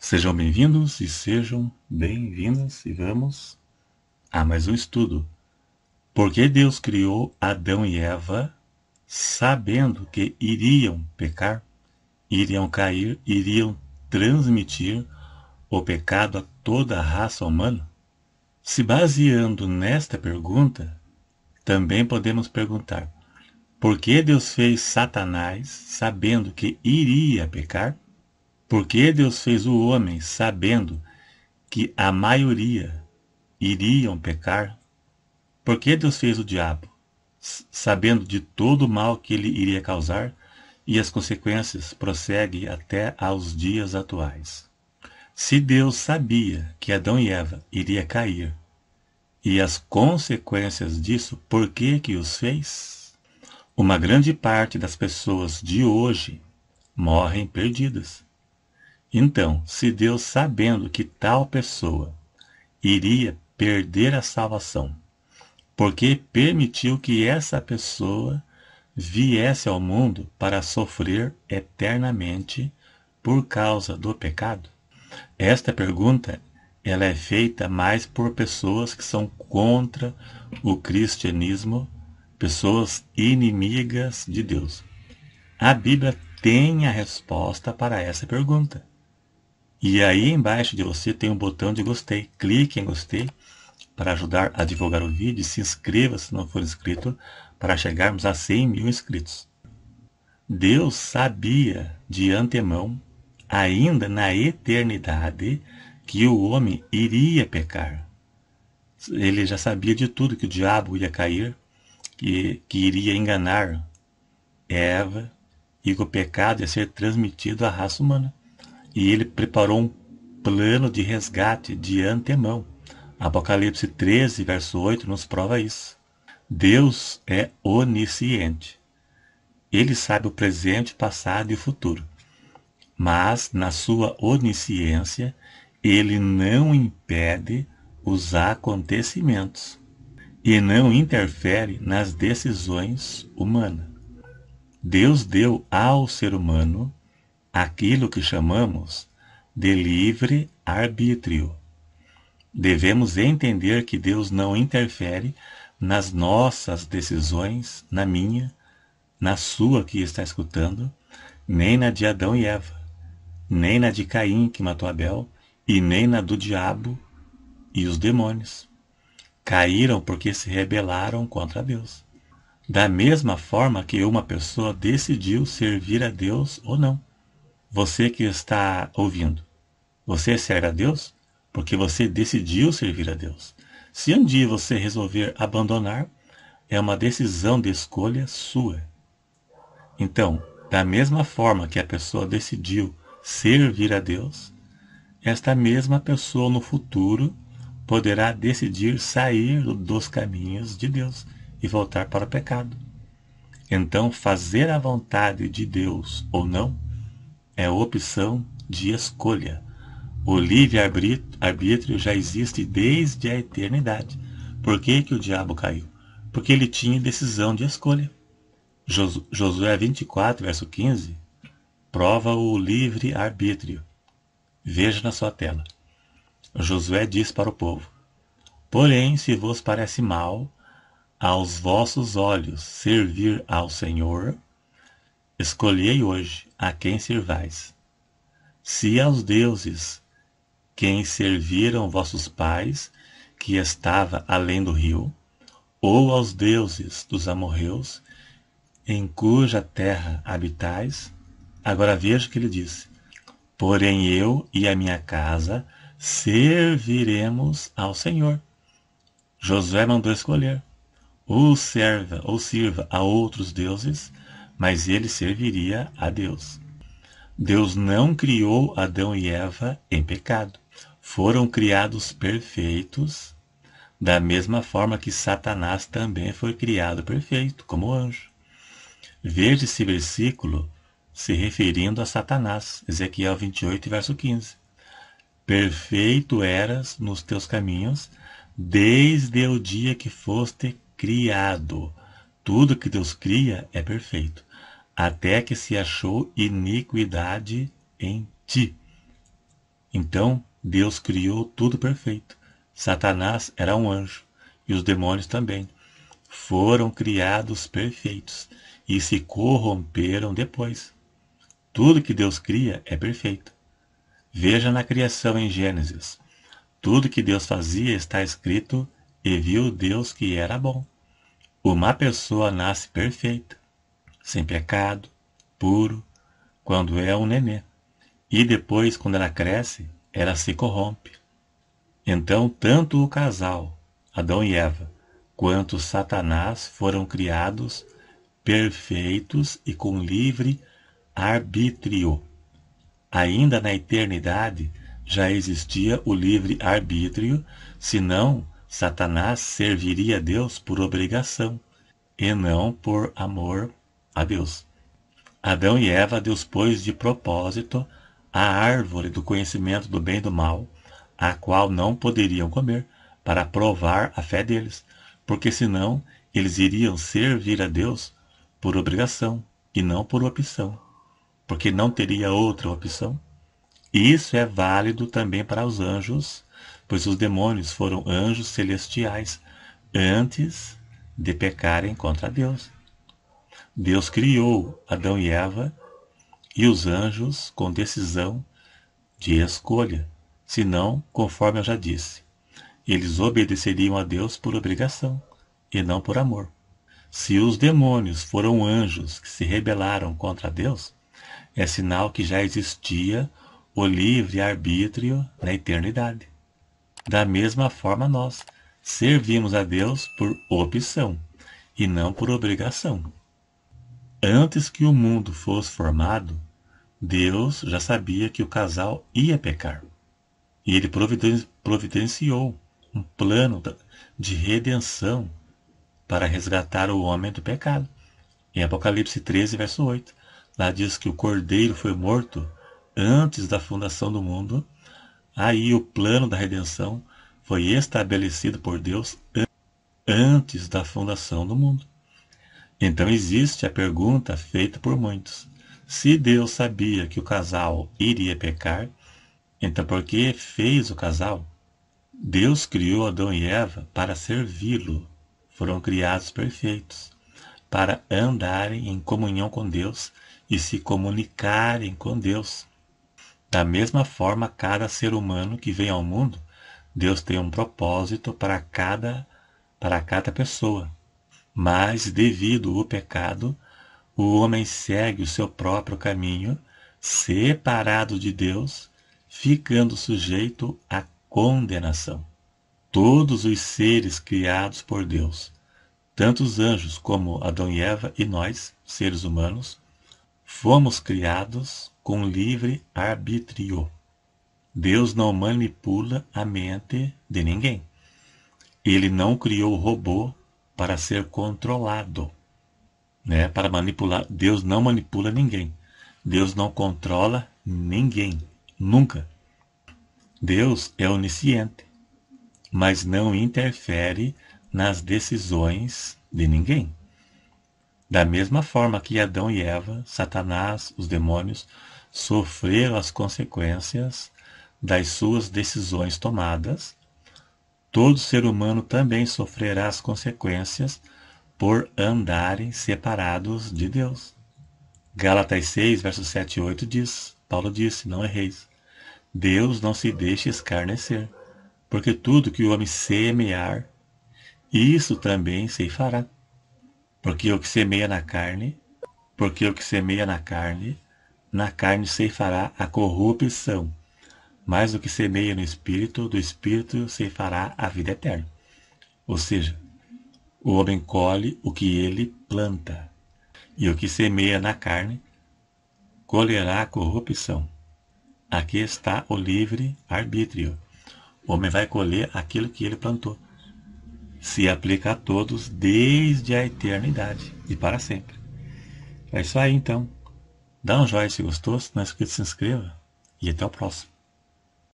Sejam bem-vindos e sejam bem-vindas e vamos a mais um estudo. Por que Deus criou Adão e Eva sabendo que iriam pecar, iriam cair, iriam transmitir o pecado a toda a raça humana? Se baseando nesta pergunta, também podemos perguntar: por que Deus fez Satanás sabendo que iria pecar? Por que Deus fez o homem sabendo que a maioria iriam pecar? Por que Deus fez o diabo, sabendo de todo o mal que ele iria causar, e as consequências prosseguem até aos dias atuais? Se Deus sabia que Adão e Eva iria cair, e as consequências disso, por que que os fez? Uma grande parte das pessoas de hoje morrem perdidas. Então, se Deus, sabendo que tal pessoa iria perder a salvação, porque permitiu que essa pessoa viesse ao mundo para sofrer eternamente por causa do pecado? Esta pergunta ela é feita mais por pessoas que são contra o cristianismo, pessoas inimigas de Deus. A Bíblia tem a resposta para essa pergunta. E aí embaixo de você tem um botão de gostei. Clique em gostei para ajudar a divulgar o vídeo e se inscreva se não for inscrito para chegarmos a 100 mil inscritos. Deus sabia de antemão, ainda na eternidade, que o homem iria pecar. Ele já sabia de tudo, que o diabo ia cair, que iria enganar Eva e que o pecado ia ser transmitido à raça humana. E ele preparou um plano de resgate de antemão. Apocalipse 13, verso 8, nos prova isso. Deus é onisciente. Ele sabe o presente, passado e o futuro. Mas, na sua onisciência, ele não impede os acontecimentos e não interfere nas decisões humanas. Deus deu ao ser humano aquilo que chamamos de livre arbítrio. Devemos entender que Deus não interfere nas nossas decisões, na minha, na sua que está escutando, nem na de Adão e Eva, nem na de Caim que matou Abel, e nem na do diabo e os demônios. Caíram porque se rebelaram contra Deus. Da mesma forma que uma pessoa decidiu servir a Deus ou não. Você que está ouvindo, você serve a Deus porque você decidiu servir a Deus. Se um dia você resolver abandonar, é uma decisão de escolha sua. Então, da mesma forma que a pessoa decidiu servir a Deus, esta mesma pessoa no futuro poderá decidir sair dos caminhos de Deus e voltar para o pecado. Então, fazer a vontade de Deus ou não é opção de escolha. O livre-arbítrio já existe desde a eternidade. Por que que o diabo caiu? Porque ele tinha decisão de escolha. Josué 24, verso 15, prova o livre-arbítrio. Veja na sua tela. Josué diz para o povo: porém, se vos parece mal aos vossos olhos servir ao Senhor, escolhei hoje a quem servais. Se aos deuses quem serviram vossos pais, que estava além do rio, ou aos deuses dos amorreus, em cuja terra habitais. Agora veja o que ele disse: porém eu e a minha casa serviremos ao Senhor. Josué mandou escolher: ou sirva a outros deuses, mas ele serviria a Deus. Deus não criou Adão e Eva em pecado. Foram criados perfeitos, da mesma forma que Satanás também foi criado perfeito, como anjo. Veja esse versículo se referindo a Satanás, Ezequiel 28, verso 15. Perfeito eras nos teus caminhos, desde o dia que foste criado. Tudo que Deus cria é perfeito, até que se achou iniquidade em ti. Então Deus criou tudo perfeito. Satanás era um anjo, e os demônios também. Foram criados perfeitos e se corromperam depois. Tudo que Deus cria é perfeito. Veja na criação em Gênesis. Tudo que Deus fazia está escrito, e viu Deus que era bom. Uma pessoa nasce perfeita, sem pecado, puro, quando é um nenê. E depois, quando ela cresce, ela se corrompe. Então, tanto o casal, Adão e Eva, quanto Satanás foram criados perfeitos e com livre arbítrio. Ainda na eternidade já existia o livre arbítrio, senão Satanás serviria a Deus por obrigação e não por amor a Deus. Adão e Eva Deus pôs de propósito a árvore do conhecimento do bem e do mal, a qual não poderiam comer, para provar a fé deles, porque senão eles iriam servir a Deus por obrigação e não por opção, porque não teria outra opção. E isso é válido também para os anjos, pois os demônios foram anjos celestiais antes de pecarem contra Deus. Deus criou Adão e Eva e os anjos com decisão de escolha, senão, conforme eu já disse, eles obedeceriam a Deus por obrigação e não por amor. Se os demônios foram anjos que se rebelaram contra Deus, é sinal que já existia o livre-arbítrio na eternidade. Da mesma forma nós servimos a Deus por opção e não por obrigação. Antes que o mundo fosse formado, Deus já sabia que o casal ia pecar. E ele providenciou um plano de redenção para resgatar o homem do pecado. Em Apocalipse 13, verso 8, lá diz que o cordeiro foi morto antes da fundação do mundo. Aí o plano da redenção foi estabelecido por Deus antes da fundação do mundo. Então existe a pergunta feita por muitos. Se Deus sabia que o casal iria pecar, então por que fez o casal? Deus criou Adão e Eva para servi-lo. Foram criados perfeitos, para andarem em comunhão com Deus e se comunicarem com Deus. Da mesma forma, cada ser humano que vem ao mundo, Deus tem um propósito para cada pessoa. Mas, devido ao pecado, o homem segue o seu próprio caminho, separado de Deus, ficando sujeito à condenação. Todos os seres criados por Deus, tanto os anjos como Adão e Eva e nós, seres humanos, fomos criados com livre arbítrio. Deus não manipula a mente de ninguém. Ele não criou o robô para ser controlado, para manipular. Deus não manipula ninguém. Deus não controla ninguém, nunca. Deus é onisciente, mas não interfere nas decisões de ninguém. Da mesma forma que Adão e Eva, Satanás, os demônios, sofreram as consequências das suas decisões tomadas, todo ser humano também sofrerá as consequências por andarem separados de Deus. Gálatas 6, versos 7 e 8 diz, Paulo disse, não erreis. Deus não se deixa escarnecer, porque tudo que o homem semear, isso também se fará. Porque o que semeia na carne, na carne ceifará a corrupção. Mas o que semeia no Espírito, do Espírito ceifará a vida eterna. Ou seja, o homem colhe o que ele planta. E o que semeia na carne, colherá a corrupção. Aqui está o livre arbítrio. O homem vai colher aquilo que ele plantou. Se aplica a todos desde a eternidade e para sempre. É isso aí então. Dá um joinha se gostou, se não é inscrito, se inscreva. E até o próximo.